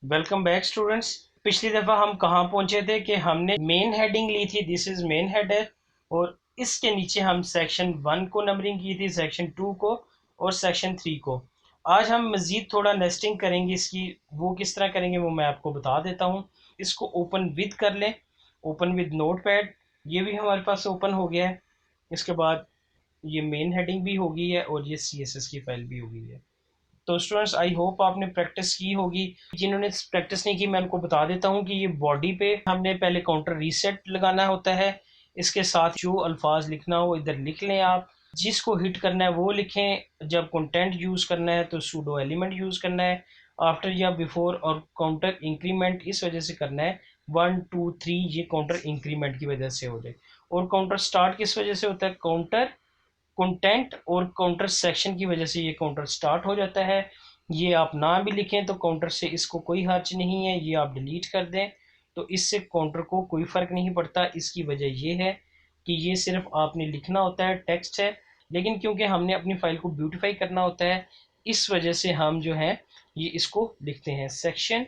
Welcome back students. पिछली दफ़ा हम कहाँ पहुँचे थे कि हमने मेन हेडिंग ली थी, दिस इज़ मेन हेडर, और इसके नीचे हम सेक्शन 1 को नंबरिंग की थी, सेक्शन 2 को और सेक्शन 3 को। आज हम मज़ीद थोड़ा नेस्टिंग करेंगे इसकी। वो किस तरह करेंगे वो मैं आपको बता देता हूँ। इसको ओपन विद कर लें, ओपन विद नोट पैड। ये भी हमारे पास ओपन हो गया है। इसके बाद ये मेन हेडिंग भी हो गई है और ये CSS की फाइल भी हो गई है। तो स्टूडेंट्स, आई होप आपने प्रैक्टिस की होगी। जिन्होंने प्रैक्टिस नहीं की, मैं उनको बता देता हूँ कि ये बॉडी पे हमने पहले काउंटर रीसेट लगाना होता है। इसके साथ जो अल्फाज लिखना हो इधर लिख लें आप, जिसको हिट करना है वो लिखें। जब कंटेंट यूज़ करना है तो सूडो एलिमेंट यूज़ करना है, आफ्टर या बिफोर, और काउंटर इंक्रीमेंट इस वजह से करना है 1 2 3, ये काउंटर इंक्रीमेंट की वजह से हो जाए। और काउंटर स्टार्ट किस वजह से होता है, काउंटर कंटेंट और काउंटर सेक्शन की वजह से ये काउंटर स्टार्ट हो जाता है। ये आप ना भी लिखें तो काउंटर से इसको कोई हर्ज नहीं है, ये आप डिलीट कर दें तो इससे काउंटर को कोई फ़र्क नहीं पड़ता। इसकी वजह ये है कि ये सिर्फ आपने लिखना होता है, टेक्स्ट है, लेकिन क्योंकि हमने अपनी फ़ाइल को ब्यूटीफाई करना होता है, इस वजह से हम जो है ये इसको लिखते हैं सेक्शन।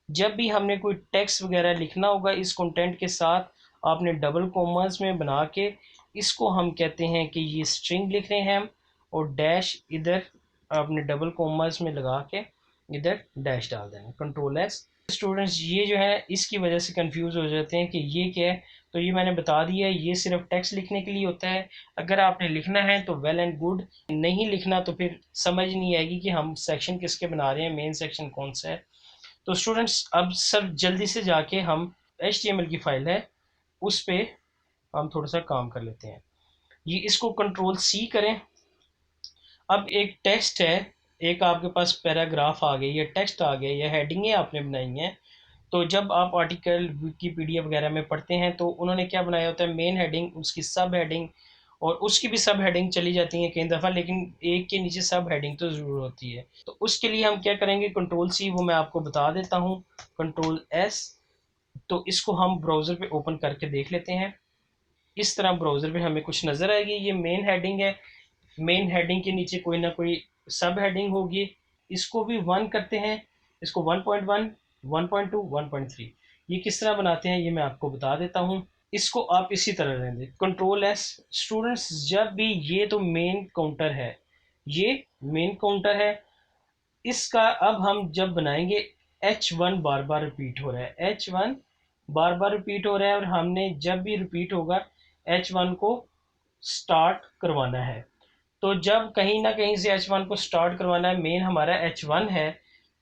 जब भी हमने कोई टेक्स्ट वगैरह लिखना होगा इस कंटेंट के साथ, आपने डबल कॉमर्स में बना के इसको हम कहते हैं कि ये स्ट्रिंग लिख रहे हैं हम, और डैश इधर आपने डबल कॉमर्स में लगा के इधर डैश डाल देना, कंट्रोल एस। स्टूडेंट्स, ये जो है इसकी वजह से कंफ्यूज हो जाते हैं कि ये क्या है। तो ये मैंने बता दिया है, ये सिर्फ टेक्स्ट लिखने के लिए होता है। अगर आपने लिखना है तो वेल एंड गुड, नहीं लिखना तो फिर समझ नहीं आएगी कि हम सेक्शन किसके बना रहे हैं, मेन सेक्शन कौन सा है। तो स्टूडेंट्स, अब सब जल्दी से जाके हम HTML की फाइल है उस पे हम थोड़ा सा काम कर लेते हैं। ये इसको कंट्रोल C करें। अब एक टेक्स्ट है, एक आपके पास पैराग्राफ आ गई, ये टेक्स्ट आ गया, ये हेडिंगें आपने बनाई हैं। तो जब आप आर्टिकल विकीपीडिया वगैरह में पढ़ते हैं तो उन्होंने क्या बनाया होता है, मेन हेडिंग, उसकी सब हेडिंग, और उसकी भी सब हेडिंग चली जाती हैं कई दफ़ा, लेकिन एक के नीचे सब हेडिंग तो ज़रूर होती है। तो उसके लिए हम क्या करेंगे, कंट्रोल C, वो मैं आपको बता देता हूँ, कंट्रोल S। तो इसको हम ब्राउज़र पे ओपन करके देख लेते हैं। इस तरह ब्राउज़र पे हमें कुछ नज़र आएगी। ये मेन हेडिंग है, मेन हेडिंग के नीचे कोई ना कोई सब हेडिंग होगी। इसको भी 1 करते हैं, इसको 1.1, 1.2, 1.3। ये किस तरह बनाते हैं ये मैं आपको बता देता हूँ। इसको आप इसी तरह रहने दें, कंट्रोल एस। स्टूडेंट्स, जब भी ये तो मेन काउंटर है, ये मेन काउंटर है, इसका अब हम जब बनाएंगे H1 बार बार रिपीट हो रहा है, H1 बार बार रिपीट हो रहा है, और हमने जब भी रिपीट होगा H1 को स्टार्ट करवाना है। तो जब कहीं ना कहीं से H1 को स्टार्ट करवाना है, मेन हमारा H1 है,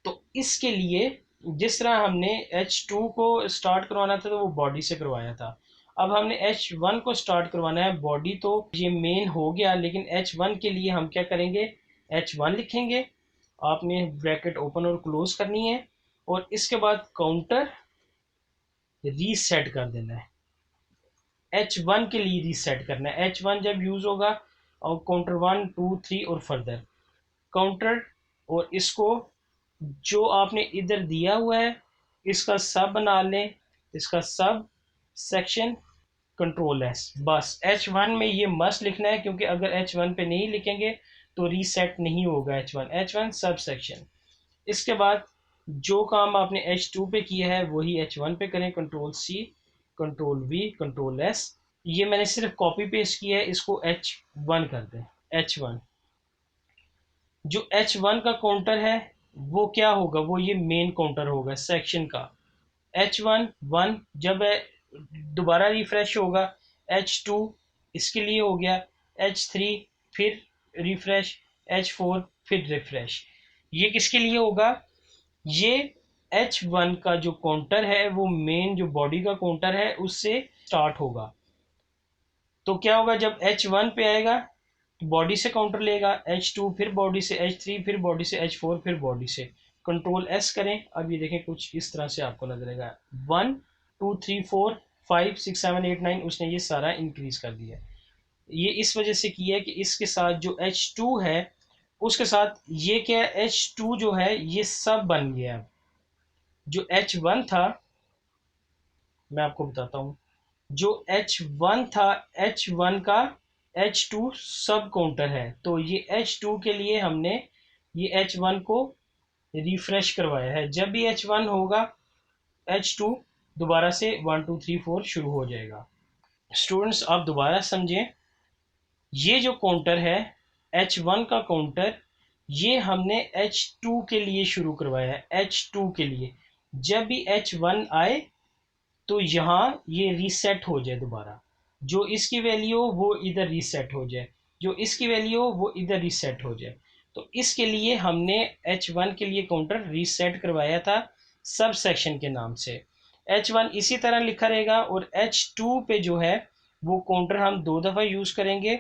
तो इसके लिए जिस तरह हमने H2 को स्टार्ट करवाना था तो वो बॉडी से करवाया था, अब हमने H1 को स्टार्ट करवाना है बॉडी, तो ये मेन हो गया, लेकिन H1 के लिए हम क्या करेंगे, H1 लिखेंगे। आपने ब्रैकेट ओपन और क्लोज करनी है, और इसके बाद काउंटर रीसेट कर देना है। H1 के लिए रीसेट करना है। H1 जब यूज़ होगा और काउंटर 1 2 3 और फर्दर काउंटर, और इसको जो आपने इधर दिया हुआ है इसका सब बना लें, इसका सब सेक्शन, कंट्रोल एस। बस H1 में ये मस्ट लिखना है, क्योंकि अगर H1 पे नहीं लिखेंगे तो रीसेट नहीं होगा H1 सब सेक्शन। इसके बाद जो काम आपने H2 पे किया है वही H1 पे करें, control C, control V, control S। ये मैंने सिर्फ कॉपी पेस्ट किया है, इसको H1 कर दें। H1, जो H1 का काउंटर है वो क्या होगा, वो ये मेन काउंटर होगा सेक्शन का। H1 1, जब दोबारा रिफ्रेश होगा H2 इसके लिए हो गया, H3 फिर रिफ्रेश, H4 फिर रिफ्रेश। ये किसके लिए होगा, ये H1 का जो काउंटर है वो मेन जो बॉडी का काउंटर है उससे स्टार्ट होगा। तो क्या होगा, जब H1 पे आएगा तो बॉडी से काउंटर लेगा, H2 फिर बॉडी से, H3 फिर बॉडी से, H4 फिर बॉडी से। कंट्रोल S करें, अब ये देखें कुछ इस तरह से आपको नजर आएगा, 1 2 3 4 5 6 7 8 9, उसने ये सारा इंक्रीज कर दिया। ये इस वजह से किया है कि इसके साथ जो H2 है उसके साथ ये क्या है, H2 जो है ये सब बन गया। जो H1 था, मैं आपको बताता हूँ, जो H1 था, H1 का H2 सब काउंटर है, तो ये H2 के लिए हमने ये H1 को रिफ्रेश करवाया है। जब भी H1 होगा H2 दोबारा से 1 2 3 4 शुरू हो जाएगा। स्टूडेंट्स आप दोबारा समझें, ये जो काउंटर है H1 का काउंटर, ये हमने H2 के लिए शुरू करवाया है, H2 के लिए। जब भी H1 आए तो यहाँ ये रीसेट हो जाए दोबारा, जो इसकी वैल्यू हो वो इधर रीसेट हो जाए, जो इसकी वैल्यू हो वो इधर रीसेट हो जाए। तो इसके लिए हमने H1 के लिए काउंटर रीसेट करवाया था सब सेक्शन के नाम से। H1 इसी तरह लिखा रहेगा और H2 पे जो है वो काउंटर हम 2 दफ़ा यूज़ करेंगे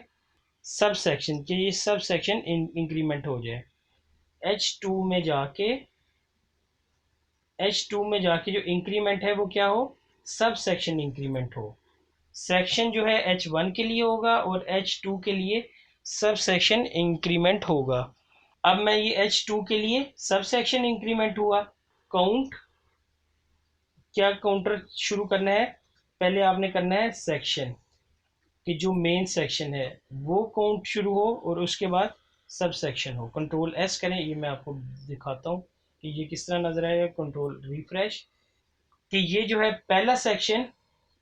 सब सेक्शन के, ये सब सेक्शन इंक्रीमेंट हो जाए। H2 में जाके H2 में जाके जो इंक्रीमेंट है वो क्या हो, सब सेक्शन इंक्रीमेंट हो। सेक्शन जो है H1 के लिए होगा और H2 के लिए सब सेक्शन इंक्रीमेंट होगा। अब मैं ये H2 के लिए सब सेक्शन इंक्रीमेंट हुआ, काउंट, क्या काउंटर शुरू करना है, पहले आपने करना है सेक्शन कि जो मेन सेक्शन है वो काउंट शुरू हो और उसके बाद सब सेक्शन हो। कंट्रोल एस करें, ये मैं आपको दिखाता हूँ कि ये किस तरह नजर आएगा। कंट्रोल रिफ्रेश, कि ये जो है पहला सेक्शन,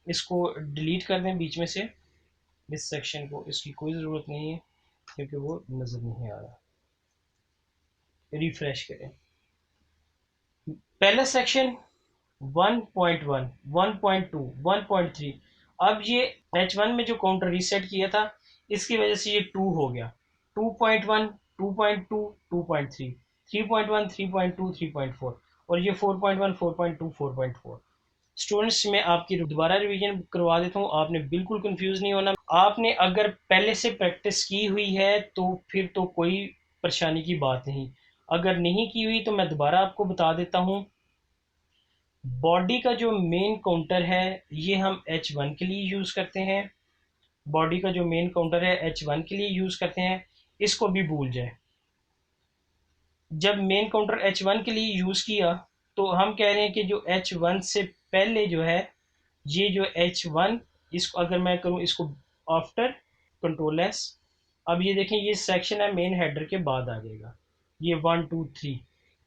इसको डिलीट कर दें बीच में से, इस सेक्शन को, इसकी कोई ज़रूरत नहीं है क्योंकि वो नज़र नहीं आ रहा। रिफ्रेश करें, पहला सेक्शन 1.1, 1.2, 1.3। अब ये H1 में जो काउंटर रीसेट किया था इसकी वजह से ये 2 हो गया, 2.1, 2.2, 2.3, 3.1, 3.2, 3.4 और ये 4.1, 4.2, 4.4। स्टूडेंट्स मैं आपकी दोबारा रिवीजन करवा देता हूँ, आपने बिल्कुल कंफ्यूज नहीं होना। आपने अगर पहले से प्रैक्टिस की हुई है तो फिर तो कोई परेशानी की बात नहीं, अगर नहीं की हुई तो मैं दोबारा आपको बता देता हूँ। बॉडी का जो मेन काउंटर है ये हम H1 के लिए यूज़ करते हैं, बॉडी का जो मेन काउंटर है H1 के लिए यूज़ करते हैं, इसको भी भूल जाए। जब मेन काउंटर H1 के लिए यूज़ किया तो हम कह रहे हैं कि जो H1 से पहले जो है, ये जो H1, इसको अगर मैं करूँ इसको आफ्टर, कंट्रोल एस, अब ये देखें ये सेक्शन है मेन हेडर के बाद आ जाएगा, ये 1 2 3।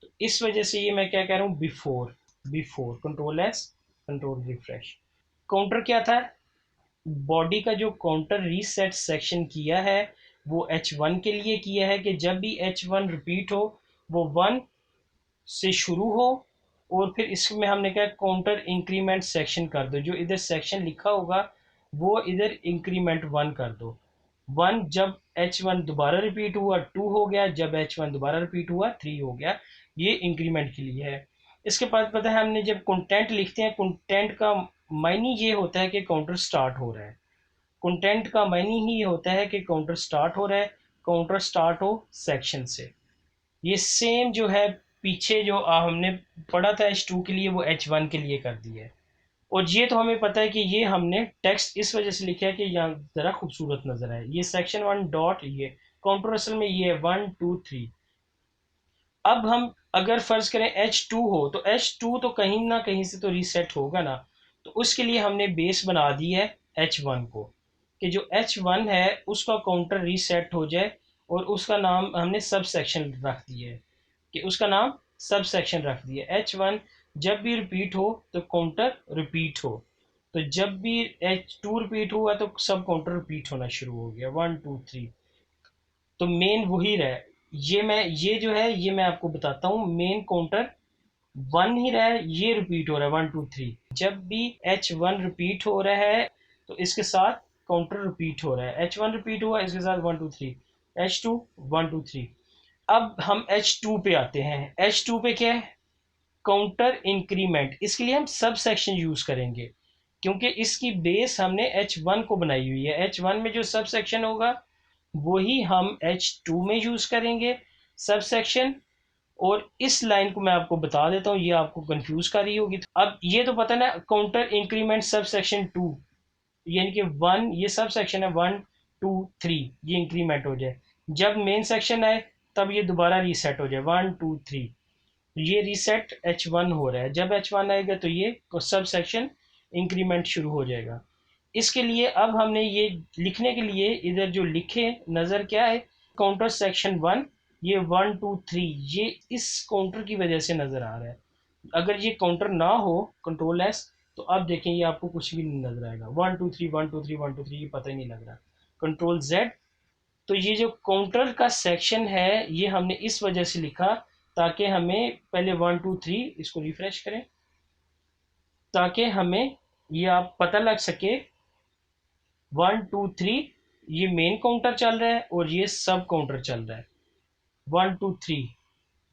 तो इस वजह से ये मैं क्या कह रहा हूँ, before, before, control S, control refresh. Counter क्या था, बॉडी का जो काउंटर रीसेट सेक्शन किया है वो H1 के लिए किया है कि जब भी H1 रिपीट हो वो 1 से शुरू हो, और फिर इसमें हमने क्या काउंटर इंक्रीमेंट सेक्शन कर दो, जो इधर सेक्शन लिखा होगा वो इधर इंक्रीमेंट 1 कर दो। 1 जब H1 दोबारा रिपीट हुआ 2 हो गया, जब H1 दोबारा रिपीट हुआ 3 हो गया, ये इंक्रीमेंट के लिए है। इसके बाद पता है हमने जब कंटेंट लिखते हैं, कंटेंट का मायने ये होता है कि काउंटर स्टार्ट हो रहा है, कंटेंट का मायने ही होता है कि काउंटर स्टार्ट हो रहा है, काउंटर स्टार्ट हो सेक्शन से। ये सेम जो है पीछे जो हमने पढ़ा था H2 के लिए वो H1 के लिए कर दिया है। और ये तो हमें पता है कि ये हमने टेक्स्ट इस वजह से लिखा है कि यहाँ ज़रा खूबसूरत नज़र आए, ये सेक्शन 1 डॉट, ये काउंटर असल में ये 1 2 3। अब हम अगर फ़र्ज़ करें H2 हो तो H2 तो कहीं ना कहीं से तो रीसेट होगा ना, तो उसके लिए हमने बेस बना दी है H1 को, कि जो H1 है उसका काउंटर रीसेट हो जाए, और उसका नाम हमने सब सेक्शन रख दिया है, कि उसका नाम सब सेक्शन रख दिया। H1 जब भी रिपीट हो तो काउंटर रिपीट हो, तो जब भी H2 रिपीट हुआ तो सब काउंटर रिपीट होना शुरू हो गया, 1 2 3। तो मेन वही रहा, ये जो है ये मैं आपको बताता हूँ, मेन काउंटर 1 ही रहा है, ये रिपीट हो रहा है 1 2 3। जब भी H1 रिपीट हो रहा है तो इसके साथ काउंटर रिपीट हो रहा है, H1 रिपीट हुआ इसके साथ 1 2 3, H2 1 2 3। अब हम H2 पे आते हैं, H2 पे क्या है, काउंटर इंक्रीमेंट, इसके लिए हम सब सेक्शन यूज करेंगे क्योंकि इसकी बेस हमने H1 को बनाई हुई है। H1 में जो सब सेक्शन होगा वही हम H2 में यूज करेंगे सब सेक्शन। और इस लाइन को मैं आपको बता देता हूँ, ये आपको कंफ्यूज कर रही होगी। अब ये तो पता ना, काउंटर इंक्रीमेंट सब सेक्शन 2, यानी कि 1, ये सब सेक्शन है 1 2 3, ये इंक्रीमेंट हो जाए, जब मेन सेक्शन आए तब ये दोबारा रीसेट हो जाए 1 2 3। ये रीसेट H1 हो रहा है, जब H1 आएगा तो ये सब सेक्शन इंक्रीमेंट शुरू हो जाएगा। इसके लिए अब हमने ये लिखने के लिए इधर जो लिखे नज़र क्या है, काउंटर सेक्शन 1 ये 1 2 3 ये इस काउंटर की वजह से नज़र आ रहा है। अगर ये काउंटर ना हो कंट्रोल एस, तो अब देखें ये आपको कुछ भी नहीं नजर आएगा। 1 2 3 1 2 3 1 2 3 ये पता ही नहीं लग रहा। कंट्रोल जेड, तो ये जो काउंटर का सेक्शन है ये हमने इस वजह से लिखा ताकि हमें पहले 1 2 3 इसको रिफ्रेश करें, ताकि हमें ये आप पता लग सके 1 2 3 ये मेन काउंटर चल रहा है और ये सब काउंटर चल रहा है। 1 2 3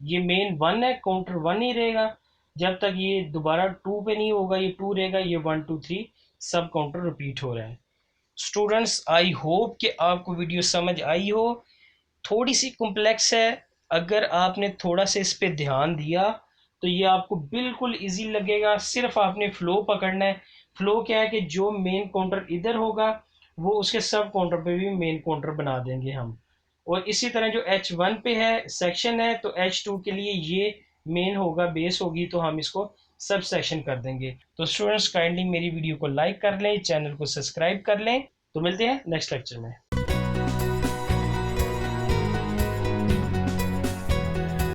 ये मेन 1 है, काउंटर 1 ही रहेगा जब तक ये दोबारा 2 पे नहीं होगा, ये 2 रहेगा, ये 1 2 3 सब काउंटर रिपीट हो रहा है। स्टूडेंट्स आई होप कि आपको वीडियो समझ आई हो। थोड़ी सी कॉम्प्लेक्स है, अगर आपने थोड़ा सा इस पे ध्यान दिया तो ये आपको बिल्कुल इजी लगेगा। सिर्फ आपने फ्लो पकड़ना है। फ्लो क्या है कि जो मेन काउंटर इधर होगा वो उसके सब काउंटर पे भी मेन काउंटर बना देंगे हम। और इसी तरह जो H1 पे है सेक्शन है, तो H2 के लिए ये मेन होगा, बेस होगी, तो हम इसको सब सेक्शन कर देंगे। तो स्टूडेंट्स काइंडली मेरी वीडियो को लाइक कर लें, चैनल को सब्सक्राइब कर लें। तो मिलते हैं नेक्स्ट लेक्चर में।